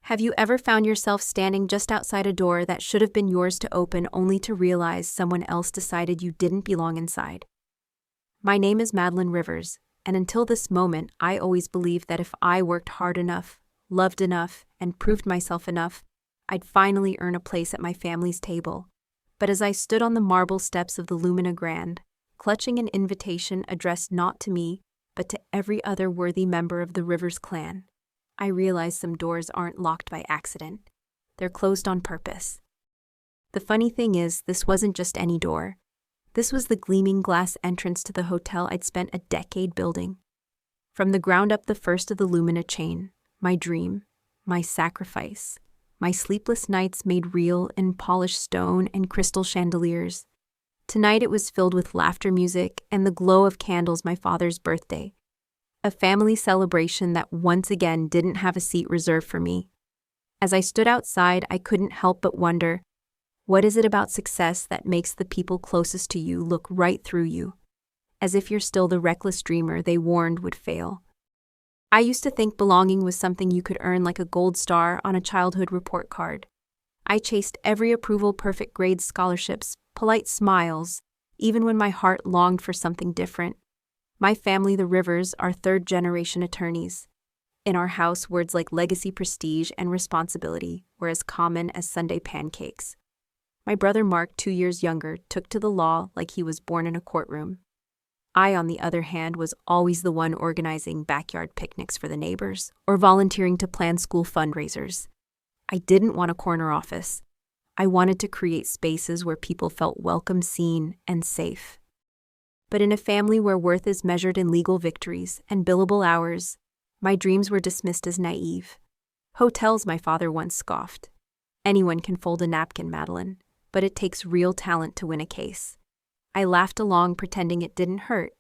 Have you ever found yourself standing just outside a door that should have been yours to open only to realize someone else decided you didn't belong inside? My name is Madeline Rivers, and until this moment, I always believed that if I worked hard enough, loved enough, and proved myself enough, I'd finally earn a place at my family's table. But as I stood on the marble steps of the Lumina Grand, clutching an invitation addressed not to me, but to every other worthy member of the Rivers clan, I realized some doors aren't locked by accident. They're closed on purpose. The funny thing is, this wasn't just any door. This was the gleaming glass entrance to the hotel I'd spent a decade building. From the ground up, the first of the Lumina chain, my dream, my sacrifice, my sleepless nights made real in polished stone and crystal chandeliers. Tonight it was filled with laughter music and the glow of candles my father's birthday. A family celebration that once again didn't have a seat reserved for me. As I stood outside, I couldn't help but wonder, what is it about success that makes the people closest to you look right through you, as if you're still the reckless dreamer they warned would fail? I used to think belonging was something you could earn like a gold star on a childhood report card. I chased every approval, perfect grades, scholarships, polite smiles, even when my heart longed for something different. My family, the Rivers, are third-generation attorneys. In our house, words like legacy, prestige, and responsibility were as common as Sunday pancakes. My brother Mark, 2 years younger, took to the law like he was born in a courtroom. I, on the other hand, was always the one organizing backyard picnics for the neighbors or volunteering to plan school fundraisers. I didn't want a corner office. I wanted to create spaces where people felt welcome, seen, and safe. But in a family where worth is measured in legal victories and billable hours, my dreams were dismissed as naive. Hotels, my father once scoffed. Anyone can fold a napkin, Madeline, but it takes real talent to win a case. I laughed along, pretending it didn't hurt,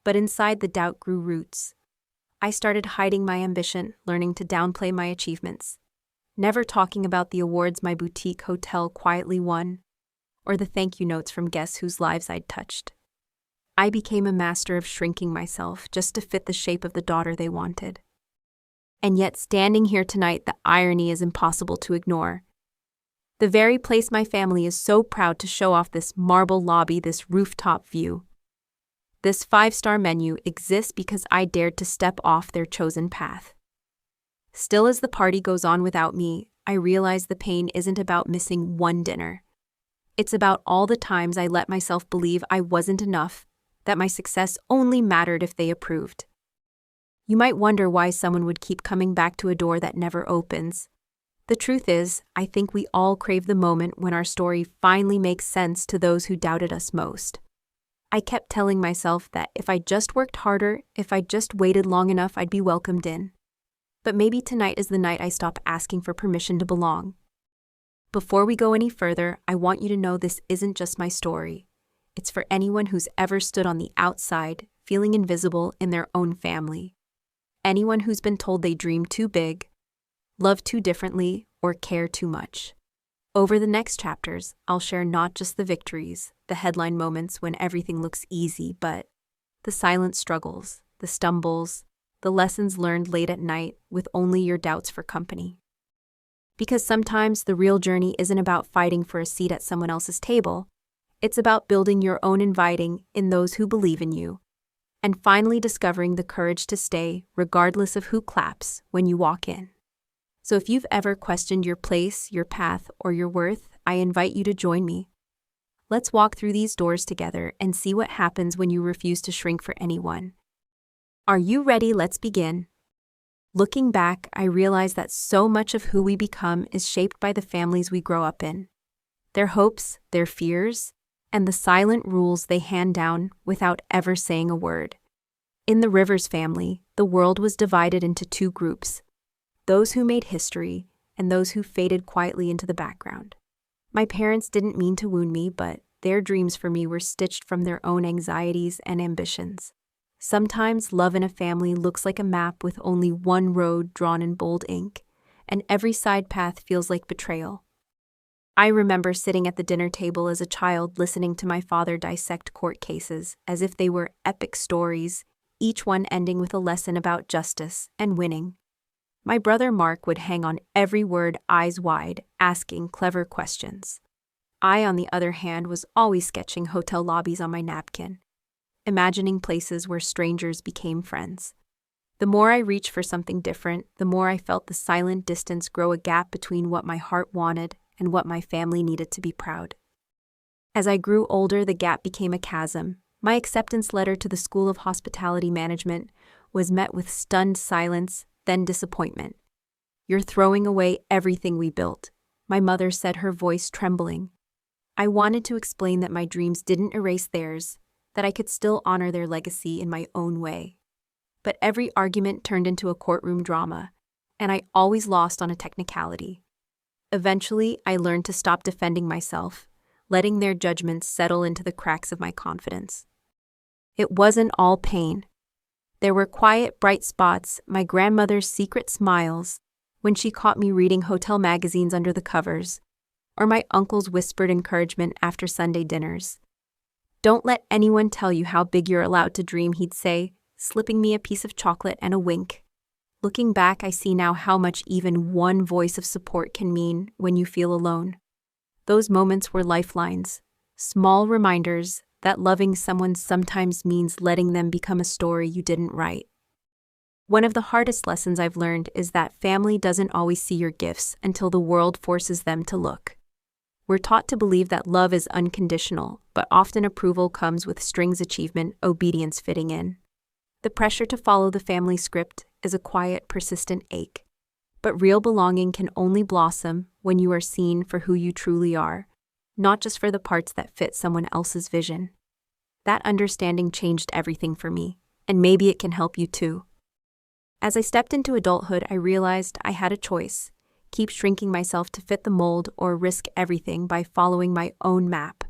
but inside the doubt grew roots. I started hiding my ambition, learning to downplay my achievements, never talking about the awards my boutique hotel quietly won, or the thank you notes from guests whose lives I'd touched. I became a master of shrinking myself just to fit the shape of the daughter they wanted. And yet, standing here tonight, the irony is impossible to ignore. The very place my family is so proud to show off, this marble lobby, this rooftop view, this 5-star menu, exists because I dared to step off their chosen path. Still, as the party goes on without me, I realize the pain isn't about missing one dinner. It's about all the times I let myself believe I wasn't enough, that my success only mattered if they approved. You might wonder why someone would keep coming back to a door that never opens. The truth is, I think we all crave the moment when our story finally makes sense to those who doubted us most. I kept telling myself that if I just worked harder, if I just waited long enough, I'd be welcomed in. But maybe tonight is the night I stop asking for permission to belong. Before we go any further, I want you to know this isn't just my story. It's for anyone who's ever stood on the outside, feeling invisible in their own family. Anyone who's been told they dream too big, love too differently, or care too much. Over the next chapters, I'll share not just the victories, the headline moments when everything looks easy, but the silent struggles, the stumbles, the lessons learned late at night with only your doubts for company. Because sometimes the real journey isn't about fighting for a seat at someone else's table. It's about building your own inviting in those who believe in you, and finally discovering the courage to stay regardless of who claps when you walk in. So if you've ever questioned your place, your path, or your worth, I invite you to join me. Let's walk through these doors together and see what happens when you refuse to shrink for anyone. Are you ready? Let's begin. Looking back, I realize that so much of who we become is shaped by the families we grow up in. Their hopes, their fears, and the silent rules they hand down without ever saying a word. In the Rivers family, the world was divided into two groups: those who made history and those who faded quietly into the background. My parents didn't mean to wound me, but their dreams for me were stitched from their own anxieties and ambitions. Sometimes love in a family looks like a map with only one road drawn in bold ink, and every side path feels like betrayal. I remember sitting at the dinner table as a child, listening to my father dissect court cases as if they were epic stories, each one ending with a lesson about justice and winning. My brother Mark would hang on every word, eyes wide, asking clever questions. I, on the other hand, was always sketching hotel lobbies on my napkin, imagining places where strangers became friends. The more I reached for something different, the more I felt the silent distance grow, a gap between what my heart wanted and what my family needed to be proud. As I grew older, the gap became a chasm. My acceptance letter to the School of Hospitality Management was met with stunned silence, then disappointment. "You're throwing away everything we built," my mother said, her voice trembling. I wanted to explain that my dreams didn't erase theirs, that I could still honor their legacy in my own way. But every argument turned into a courtroom drama, and I always lost on a technicality. Eventually, I learned to stop defending myself, letting their judgments settle into the cracks of my confidence. It wasn't all pain. There were quiet, bright spots, my grandmother's secret smiles when she caught me reading hotel magazines under the covers, or my uncle's whispered encouragement after Sunday dinners. "Don't let anyone tell you how big you're allowed to dream," he'd say, slipping me a piece of chocolate and a wink. Looking back, I see now how much even one voice of support can mean when you feel alone. Those moments were lifelines, small reminders that loving someone sometimes means letting them become a story you didn't write. One of the hardest lessons I've learned is that family doesn't always see your gifts until the world forces them to look. We're taught to believe that love is unconditional, but often approval comes with strings, achievement, obedience fitting in. The pressure to follow the family script is a quiet, persistent ache. But real belonging can only blossom when you are seen for who you truly are, not just for the parts that fit someone else's vision. That understanding changed everything for me, and maybe it can help you too. As I stepped into adulthood, I realized I had a choice: keep shrinking myself to fit the mold or risk everything by following my own map.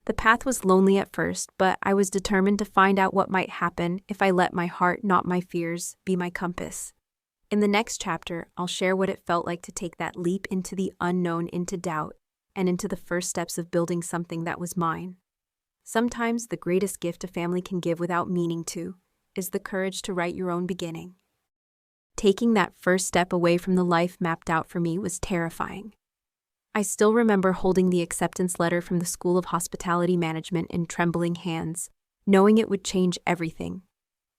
The path was lonely at first, but I was determined to find out what might happen if I let my heart, not my fears, be my compass. In the next chapter, I'll share what it felt like to take that leap into the unknown, into doubt, and into the first steps of building something that was mine. Sometimes the greatest gift a family can give without meaning to is the courage to write your own beginning. Taking that first step away from the life mapped out for me was terrifying. I still remember holding the acceptance letter from the School of Hospitality Management in trembling hands, knowing it would change everything.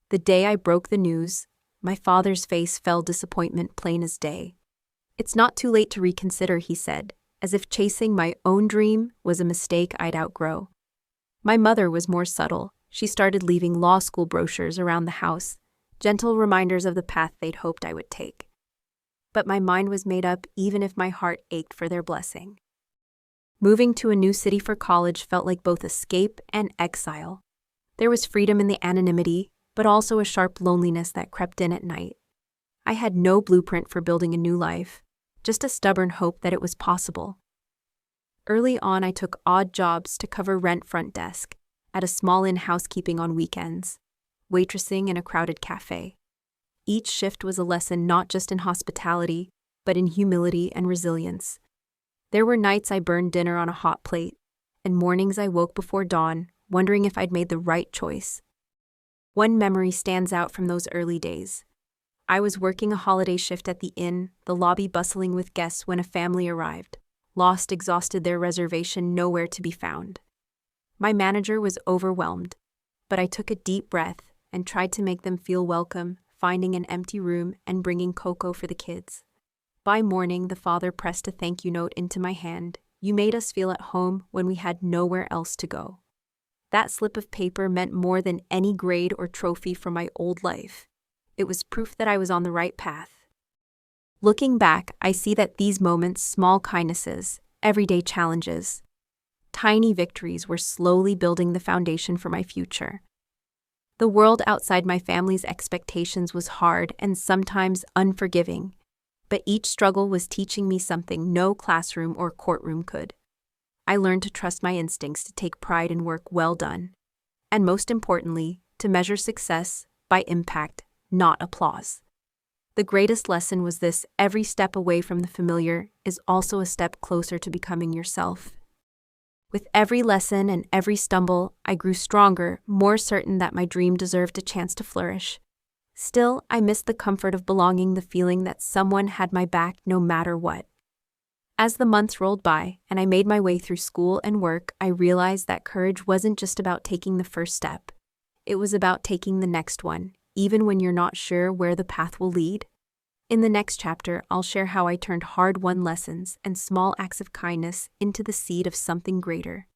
The day I broke the news, my father's face fell disappointment plain as day. "It's not too late to reconsider," he said, as if chasing my own dream was a mistake I'd outgrow. My mother was more subtle. She started leaving law school brochures around the house, gentle reminders of the path they'd hoped I would take. But my mind was made up even if my heart ached for their blessing. Moving to a new city for college felt like both escape and exile. There was freedom in the anonymity, but also a sharp loneliness that crept in at night. I had no blueprint for building a new life, just a stubborn hope that it was possible. Early on, I took odd jobs to cover rent front desk at a small inn housekeeping on weekends, waitressing in a crowded cafe. Each shift was a lesson not just in hospitality, but in humility and resilience. There were nights I burned dinner on a hot plate, and mornings I woke before dawn, wondering if I'd made the right choice. One memory stands out from those early days. I was working a holiday shift at the inn, the lobby bustling with guests when a family arrived, lost, exhausted, their reservation nowhere to be found. My manager was overwhelmed, but I took a deep breath and tried to make them feel welcome, finding an empty room and bringing cocoa for the kids. By morning, the father pressed a thank you note into my hand. "You made us feel at home when we had nowhere else to go." That slip of paper meant more than any grade or trophy from my old life. It was proof that I was on the right path. Looking back, I see that these moments, small kindnesses, everyday challenges, tiny victories, were slowly building the foundation for my future. The world outside my family's expectations was hard and sometimes unforgiving, but each struggle was teaching me something no classroom or courtroom could. I learned to trust my instincts, to take pride in work well done, and most importantly, to measure success by impact, not applause. The greatest lesson was this: every step away from the familiar is also a step closer to becoming yourself. With every lesson and every stumble, I grew stronger, more certain that my dream deserved a chance to flourish. Still, I missed the comfort of belonging, the feeling that someone had my back no matter what. As the months rolled by and I made my way through school and work, I realized that courage wasn't just about taking the first step. It was about taking the next one, even when you're not sure where the path will lead. In the next chapter, I'll share how I turned hard-won lessons and small acts of kindness into the seed of something greater.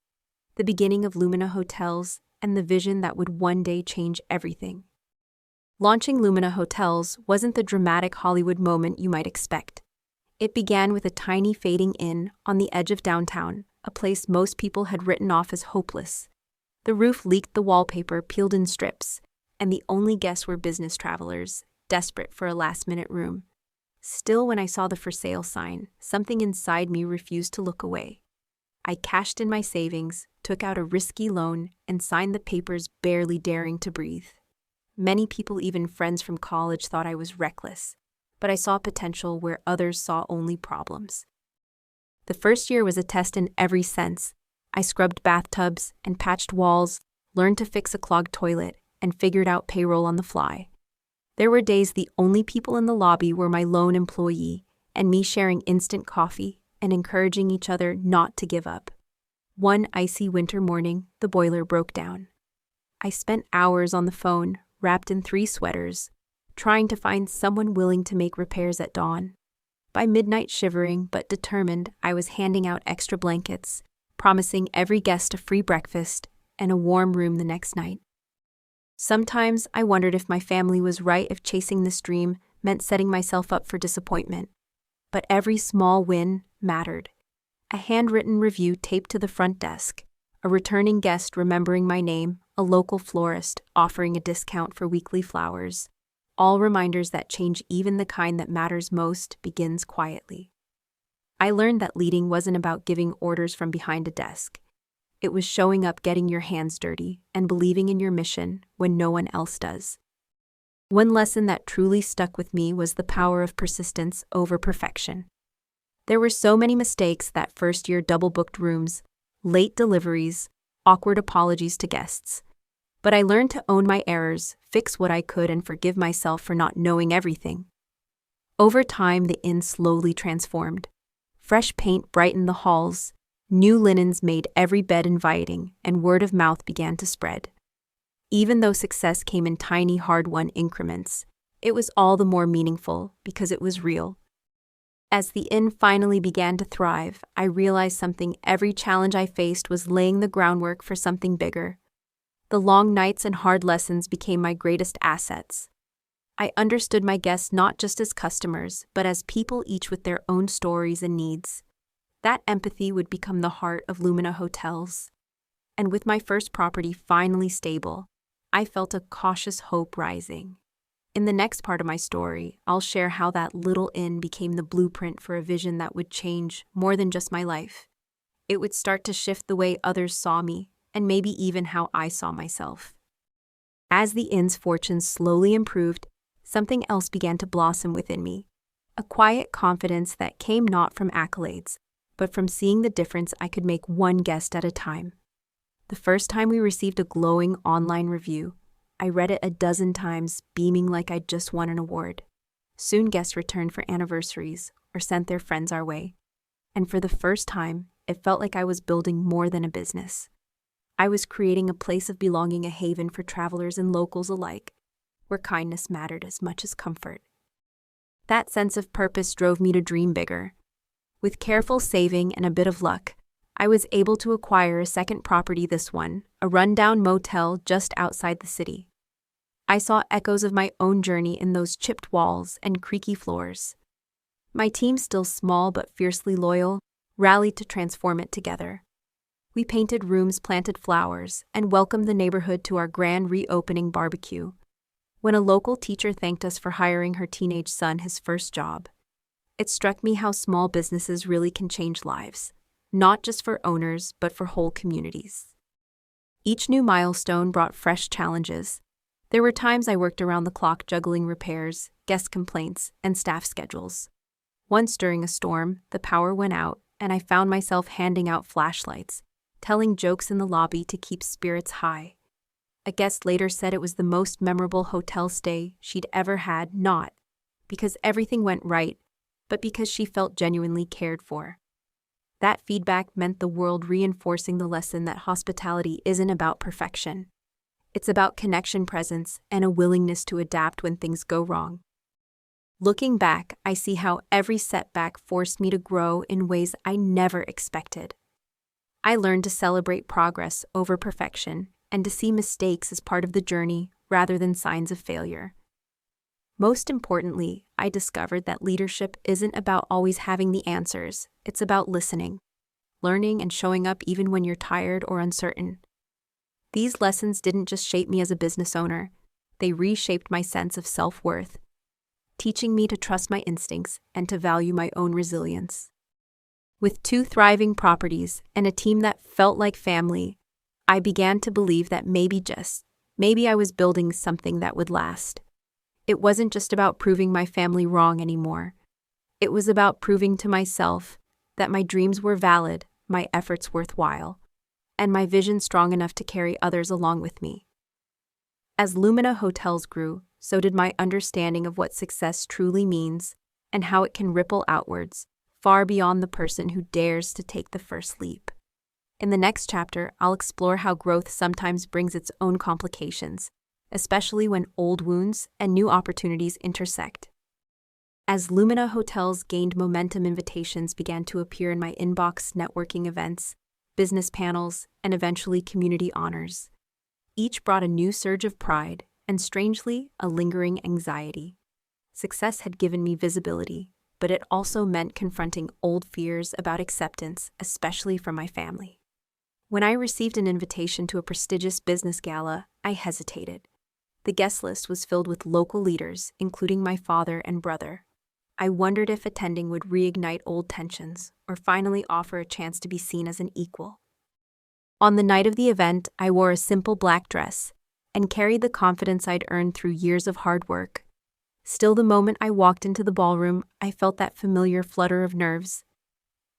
The beginning of Lumina Hotels and the vision that would one day change everything. Launching Lumina Hotels wasn't the dramatic Hollywood moment you might expect. It began with a tiny fading inn on the edge of downtown, a place most people had written off as hopeless. The roof leaked, the wallpaper peeled in strips, and the only guests were business travelers, desperate for a last-minute room. Still, when I saw the for sale sign, something inside me refused to look away. I cashed in my savings, took out a risky loan, and signed the papers, barely daring to breathe. Many people, even friends from college, thought I was reckless, but I saw potential where others saw only problems. The first year was a test in every sense. I scrubbed bathtubs and patched walls, learned to fix a clogged toilet, and figured out payroll on the fly. There were days the only people in the lobby were my lone employee, and me sharing instant coffee and encouraging each other not to give up. One icy winter morning, the boiler broke down. I spent hours on the phone, wrapped in 3 sweaters, trying to find someone willing to make repairs at dawn. By midnight, shivering but determined, I was handing out extra blankets, promising every guest a free breakfast and a warm room the next night. Sometimes I wondered if my family was right, if chasing this dream meant setting myself up for disappointment. But every small win mattered. A handwritten review taped to the front desk, a returning guest remembering my name, a local florist offering a discount for weekly flowers. All reminders that change, even the kind that matters most, begins quietly. I learned that leading wasn't about giving orders from behind a desk. It was showing up, getting your hands dirty, and believing in your mission when no one else does. One lesson that truly stuck with me was the power of persistence over perfection. There were so many mistakes that first year: double-booked rooms, late deliveries, awkward apologies to guests. But I learned to own my errors, fix what I could, and forgive myself for not knowing everything. Over time, the inn slowly transformed. Fresh paint brightened the halls, new linens made every bed inviting, and word of mouth began to spread. Even though success came in tiny, hard-won increments, it was all the more meaningful because it was real. As the inn finally began to thrive, I realized something: every challenge I faced was laying the groundwork for something bigger. The long nights and hard lessons became my greatest assets. I understood my guests not just as customers, but as people, each with their own stories and needs. That empathy would become the heart of Lumina Hotels. And with my first property finally stable, I felt a cautious hope rising. In the next part of my story, I'll share how that little inn became the blueprint for a vision that would change more than just my life. It would start to shift the way others saw me, and maybe even how I saw myself. As the inn's fortunes slowly improved, something else began to blossom within me. A quiet confidence that came not from accolades, but from seeing the difference I could make one guest at a time. The first time we received a glowing online review, I read it a dozen times, beaming like I'd just won an award. Soon guests returned for anniversaries or sent their friends our way. And for the first time, it felt like I was building more than a business. I was creating a place of belonging, a haven for travelers and locals alike, where kindness mattered as much as comfort. That sense of purpose drove me to dream bigger. With careful saving and a bit of luck, I was able to acquire a second property, this one, a rundown motel just outside the city. I saw echoes of my own journey in those chipped walls and creaky floors. My team, still small but fiercely loyal, rallied to transform it together. We painted rooms, planted flowers, and welcomed the neighborhood to our grand reopening barbecue. When a local teacher thanked us for hiring her teenage son his first job, it struck me how small businesses really can change lives, not just for owners, but for whole communities. Each new milestone brought fresh challenges. There were times I worked around the clock, juggling repairs, guest complaints, and staff schedules. Once during a storm, the power went out, and I found myself handing out flashlights, telling jokes in the lobby to keep spirits high. A guest later said it was the most memorable hotel stay she'd ever had, not because everything went right, but because she felt genuinely cared for. That feedback meant the world, reinforcing the lesson that hospitality isn't about perfection. It's about connection, presence, and a willingness to adapt when things go wrong. Looking back, I see how every setback forced me to grow in ways I never expected. I learned to celebrate progress over perfection and to see mistakes as part of the journey rather than signs of failure. Most importantly, I discovered that leadership isn't about always having the answers. It's about listening, learning, and showing up even when you're tired or uncertain. These lessons didn't just shape me as a business owner, they reshaped my sense of self-worth, teaching me to trust my instincts and to value my own resilience. With 2 thriving properties and a team that felt like family, I began to believe that maybe I was building something that would last. It wasn't just about proving my family wrong anymore. It was about proving to myself that my dreams were valid, my efforts worthwhile, and my vision strong enough to carry others along with me. As Lumina Hotels grew, so did my understanding of what success truly means and how it can ripple outwards, far beyond the person who dares to take the first leap. In the next chapter, I'll explore how growth sometimes brings its own complications, especially when old wounds and new opportunities intersect. As Lumina Hotels gained momentum, invitations began to appear in my inbox, networking events, business panels, and eventually community honors. Each brought a new surge of pride and, strangely, a lingering anxiety. Success had given me visibility, but it also meant confronting old fears about acceptance, especially from my family. When I received an invitation to a prestigious business gala, I hesitated. The guest list was filled with local leaders, including my father and brother. I wondered if attending would reignite old tensions or finally offer a chance to be seen as an equal. On the night of the event, I wore a simple black dress and carried the confidence I'd earned through years of hard work. Still, the moment I walked into the ballroom, I felt that familiar flutter of nerves.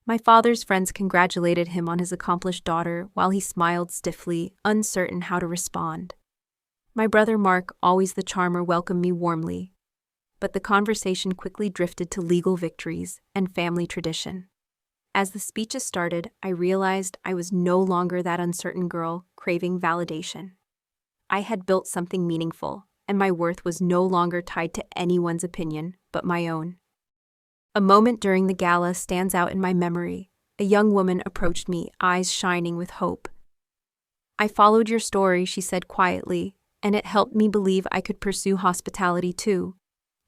My father's friends congratulated him on his accomplished daughter while he smiled stiffly, uncertain how to respond. My brother Mark, always the charmer, welcomed me warmly, but the conversation quickly drifted to legal victories and family tradition. As the speeches started, I realized I was no longer that uncertain girl craving validation. I had built something meaningful, and my worth was no longer tied to anyone's opinion but my own. A moment during the gala stands out in my memory. A young woman approached me, eyes shining with hope. "I followed your story," she said quietly, "and it helped me believe I could pursue hospitality too,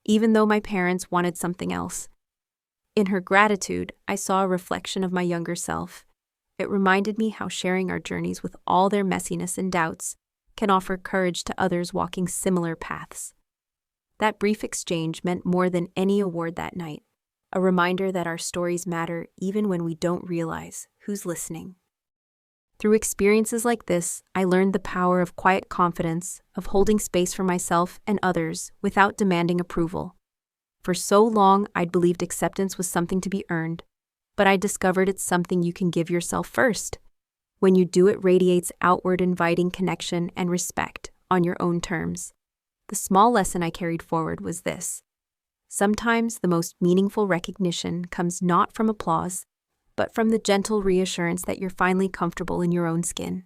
even though my parents wanted something else." In her gratitude, I saw a reflection of my younger self. It reminded me how sharing our journeys with all their messiness and doubts can offer courage to others walking similar paths. That brief exchange meant more than any award that night, a reminder that our stories matter even when we don't realize who's listening. Through experiences like this, I learned the power of quiet confidence, of holding space for myself and others without demanding approval. For so long, I'd believed acceptance was something to be earned, but I discovered it's something you can give yourself first. When you do, it radiates outward, inviting connection and respect on your own terms. The small lesson I carried forward was this: sometimes the most meaningful recognition comes not from applause, but from the gentle reassurance that you're finally comfortable in your own skin.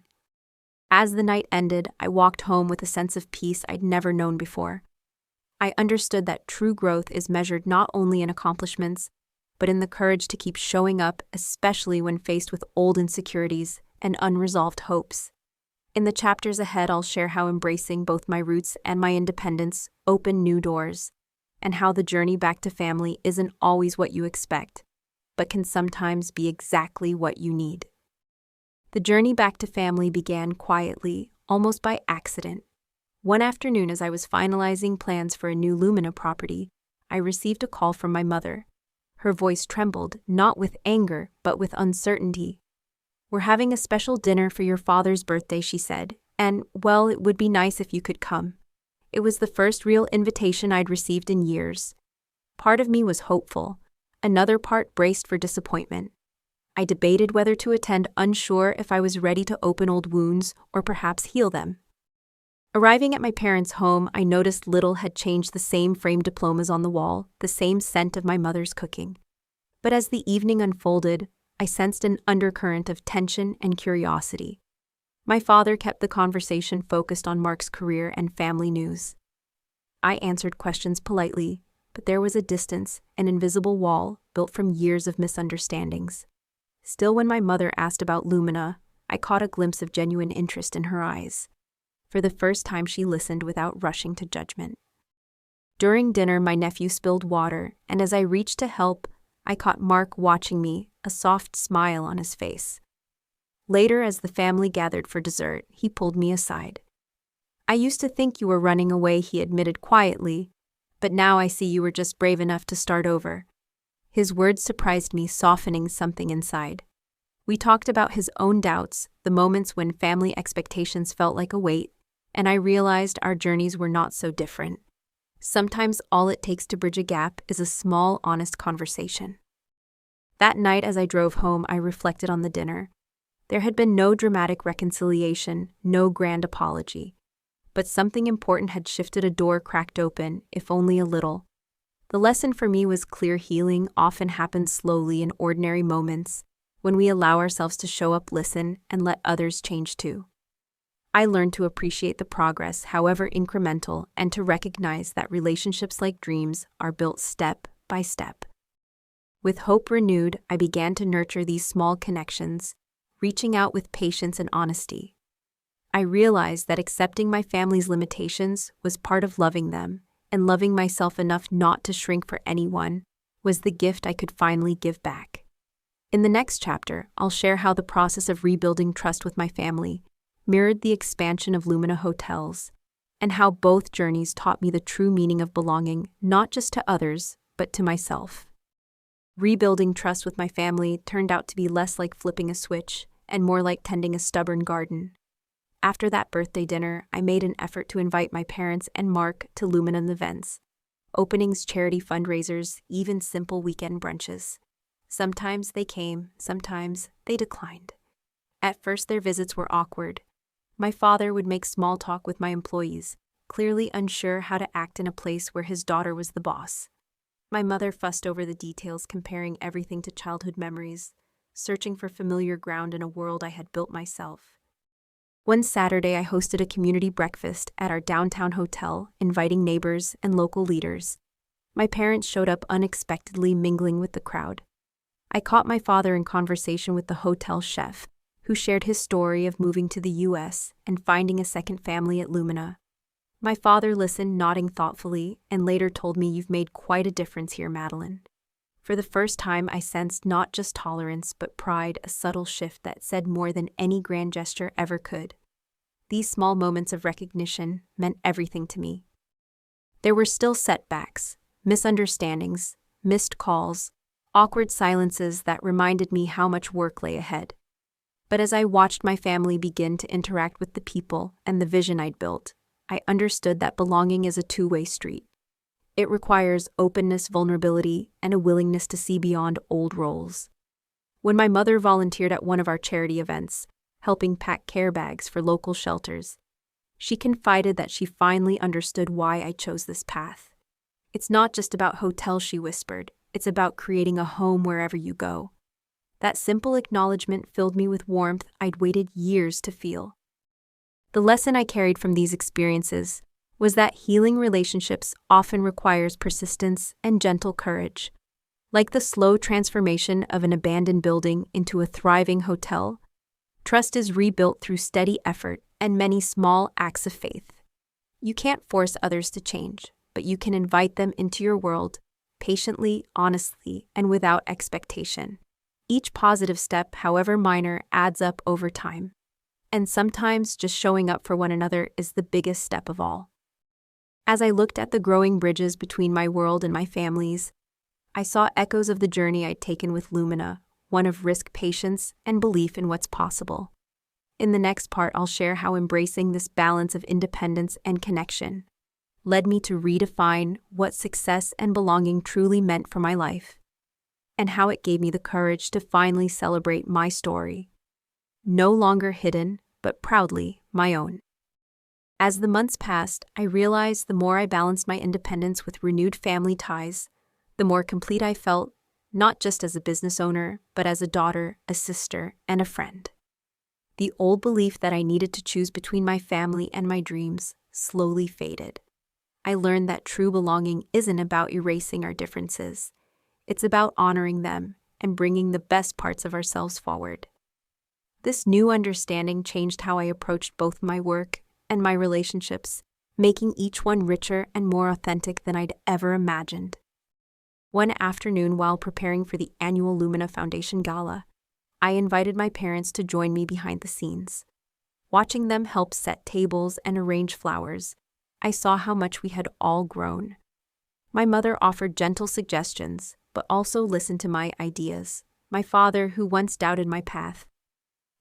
As the night ended, I walked home with a sense of peace I'd never known before. I understood that true growth is measured not only in accomplishments, but in the courage to keep showing up, especially when faced with old insecurities and unresolved hopes. In the chapters ahead, I'll share how embracing both my roots and my independence opened new doors, and how the journey back to family isn't always what you expect, but can sometimes be exactly what you need. The journey back to family began quietly, almost by accident. One afternoon, as I was finalizing plans for a new Lumina property, I received a call from my mother. Her voice trembled, not with anger, but with uncertainty. "We're having a special dinner for your father's birthday," she said, "and, well, it would be nice if you could come." It was the first real invitation I'd received in years. Part of me was hopeful. Another part braced for disappointment. I debated whether to attend, unsure if I was ready to open old wounds or perhaps heal them. Arriving at my parents' home, I noticed little had changed. The same framed diplomas on the wall, the same scent of my mother's cooking. But as the evening unfolded, I sensed an undercurrent of tension and curiosity. My father kept the conversation focused on Mark's career and family news. I answered questions politely, but there was a distance, an invisible wall built from years of misunderstandings. Still, when my mother asked about Lumina, I caught a glimpse of genuine interest in her eyes. For the first time, she listened without rushing to judgment. During dinner, my nephew spilled water, and as I reached to help, I caught Mark watching me, a soft smile on his face. Later, as the family gathered for dessert, he pulled me aside. "I used to think you were running away," he admitted quietly, "but now I see you were just brave enough to start over." His words surprised me, softening something inside. We talked about his own doubts, the moments when family expectations felt like a weight, and I realized our journeys were not so different. Sometimes all it takes to bridge a gap is a small, honest conversation. That night, as I drove home, I reflected on the dinner. There had been no dramatic reconciliation, no grand apology. But something important had shifted. A door cracked open, if only a little. The lesson for me was clear: healing often happens slowly in ordinary moments, when we allow ourselves to show up, listen, and let others change too. I learned to appreciate the progress, however incremental, and to recognize that relationships, like dreams, are built step by step. With hope renewed, I began to nurture these small connections, reaching out with patience and honesty. I realized that accepting my family's limitations was part of loving them, and loving myself enough not to shrink for anyone was the gift I could finally give back. In the next chapter, I'll share how the process of rebuilding trust with my family mirrored the expansion of Lumina Hotels, and how both journeys taught me the true meaning of belonging, not just to others, but to myself. Rebuilding trust with my family turned out to be less like flipping a switch and more like tending a stubborn garden. After that birthday dinner, I made an effort to invite my parents and Mark to Lumina events, openings, charity fundraisers, even simple weekend brunches. Sometimes they came, sometimes they declined. At first, their visits were awkward. My father would make small talk with my employees, clearly unsure how to act in a place where his daughter was the boss. My mother fussed over the details, comparing everything to childhood memories, searching for familiar ground in a world I had built myself. One Saturday, I hosted a community breakfast at our downtown hotel, inviting neighbors and local leaders. My parents showed up unexpectedly, mingling with the crowd. I caught my father in conversation with the hotel chef, who shared his story of moving to the U.S. and finding a second family at Lumina. My father listened, nodding thoughtfully, and later told me, "You've made quite a difference here, Madeline." For the first time, I sensed not just tolerance, but pride, a subtle shift that said more than any grand gesture ever could. These small moments of recognition meant everything to me. There were still setbacks, misunderstandings, missed calls, awkward silences that reminded me how much work lay ahead. But as I watched my family begin to interact with the people and the vision I'd built, I understood that belonging is a two-way street. It requires openness, vulnerability, and a willingness to see beyond old roles. When my mother volunteered at one of our charity events, helping pack care bags for local shelters, she confided that she finally understood why I chose this path. "It's not just about hotels," she whispered. "It's about creating a home wherever you go." That simple acknowledgement filled me with warmth I'd waited years to feel. The lesson I carried from these experiences was that healing relationships often requires persistence and gentle courage. Like the slow transformation of an abandoned building into a thriving hotel, trust is rebuilt through steady effort and many small acts of faith. You can't force others to change, but you can invite them into your world, patiently, honestly, and without expectation. Each positive step, however minor, adds up over time. And sometimes just showing up for one another is the biggest step of all. As I looked at the growing bridges between my world and my family's, I saw echoes of the journey I'd taken with Lumina, one of risk, patience, and belief in what's possible. In the next part, I'll share how embracing this balance of independence and connection led me to redefine what success and belonging truly meant for my life, and how it gave me the courage to finally celebrate my story, no longer hidden, but proudly my own. As the months passed, I realized the more I balanced my independence with renewed family ties, the more complete I felt, not just as a business owner, but as a daughter, a sister, and a friend. The old belief that I needed to choose between my family and my dreams slowly faded. I learned that true belonging isn't about erasing our differences. It's about honoring them and bringing the best parts of ourselves forward. This new understanding changed how I approached both my work and my relationships, making each one richer and more authentic than I'd ever imagined. One afternoon, while preparing for the annual Lumina Foundation Gala, I invited my parents to join me behind the scenes. Watching them help set tables and arrange flowers, I saw how much we had all grown. My mother offered gentle suggestions, but also listened to my ideas. My father, who once doubted my path,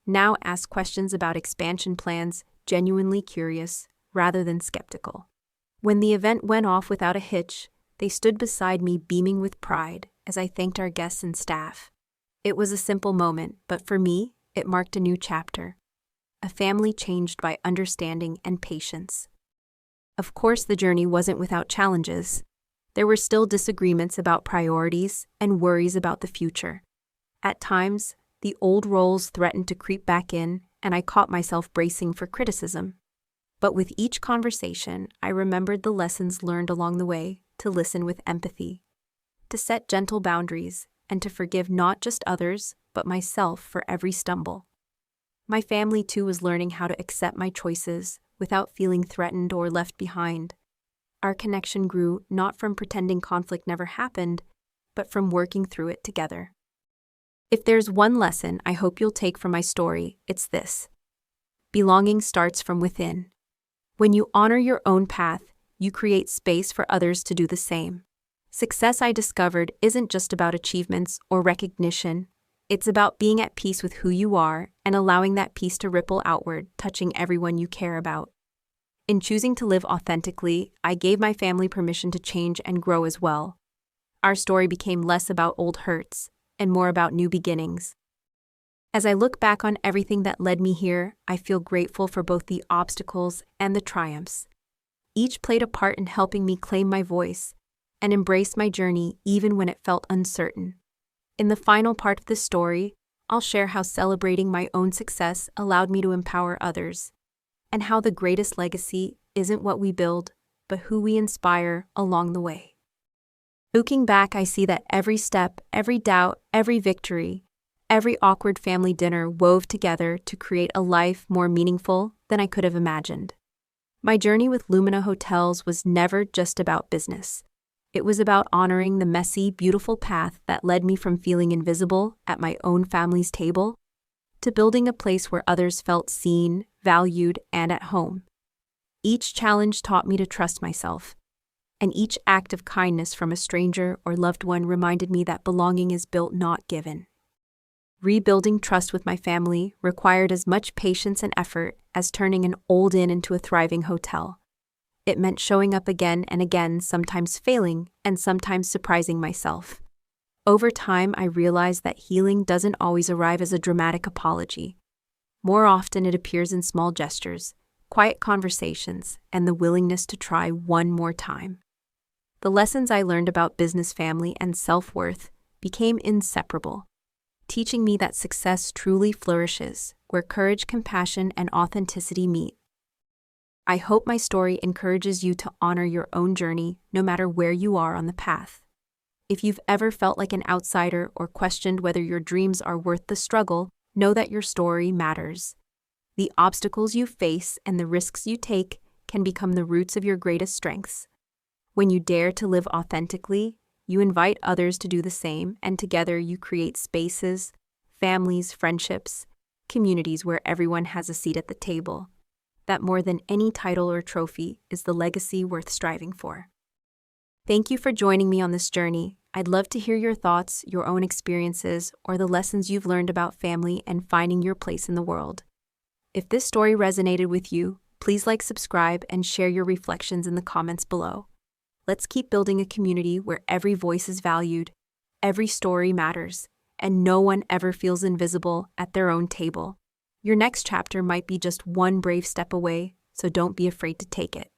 now asked questions about expansion plans, genuinely curious rather than skeptical. When the event went off without a hitch, they stood beside me beaming with pride as I thanked our guests and staff. It was a simple moment, but for me, it marked a new chapter. A family changed by understanding and patience. Of course, the journey wasn't without challenges. There were still disagreements about priorities and worries about the future. At times, the old roles threatened to creep back in, and I caught myself bracing for criticism. But with each conversation, I remembered the lessons learned along the way, to listen with empathy, to set gentle boundaries, and to forgive not just others, but myself for every stumble. My family, too, was learning how to accept my choices without feeling threatened or left behind. Our connection grew not from pretending conflict never happened, but from working through it together. If there's one lesson I hope you'll take from my story, it's this: belonging starts from within. When you honor your own path, you create space for others to do the same. Success, I discovered, isn't just about achievements or recognition. It's about being at peace with who you are and allowing that peace to ripple outward, touching everyone you care about. In choosing to live authentically, I gave my family permission to change and grow as well. Our story became less about old hurts and more about new beginnings. As I look back on everything that led me here, I feel grateful for both the obstacles and the triumphs. Each played a part in helping me claim my voice and embrace my journey even when it felt uncertain. In the final part of this story, I'll share how celebrating my own success allowed me to empower others, and how the greatest legacy isn't what we build, but who we inspire along the way. Looking back, I see that every step, every doubt, every victory, every awkward family dinner wove together to create a life more meaningful than I could have imagined. My journey with Lumina Hotels was never just about business. It was about honoring the messy, beautiful path that led me from feeling invisible at my own family's table to building a place where others felt seen, valued, and at home. Each challenge taught me to trust myself, and each act of kindness from a stranger or loved one reminded me that belonging is built, not given. Rebuilding trust with my family required as much patience and effort as turning an old inn into a thriving hotel. It meant showing up again and again, sometimes failing and sometimes surprising myself. Over time, I realized that healing doesn't always arrive as a dramatic apology. More often, it appears in small gestures, quiet conversations, and the willingness to try one more time. The lessons I learned about business, family, and self-worth became inseparable, teaching me that success truly flourishes where courage, compassion, and authenticity meet. I hope my story encourages you to honor your own journey, no matter where you are on the path. If you've ever felt like an outsider or questioned whether your dreams are worth the struggle, know that your story matters. The obstacles you face and the risks you take can become the roots of your greatest strengths. When you dare to live authentically, you invite others to do the same, and together you create spaces, families, friendships, communities where everyone has a seat at the table. That more than any title or trophy is the legacy worth striving for. Thank you for joining me on this journey. I'd love to hear your thoughts, your own experiences, or the lessons you've learned about family and finding your place in the world. If this story resonated with you, please like, subscribe, and share your reflections in the comments below. Let's keep building a community where every voice is valued, every story matters, and no one ever feels invisible at their own table. Your next chapter might be just one brave step away, so don't be afraid to take it.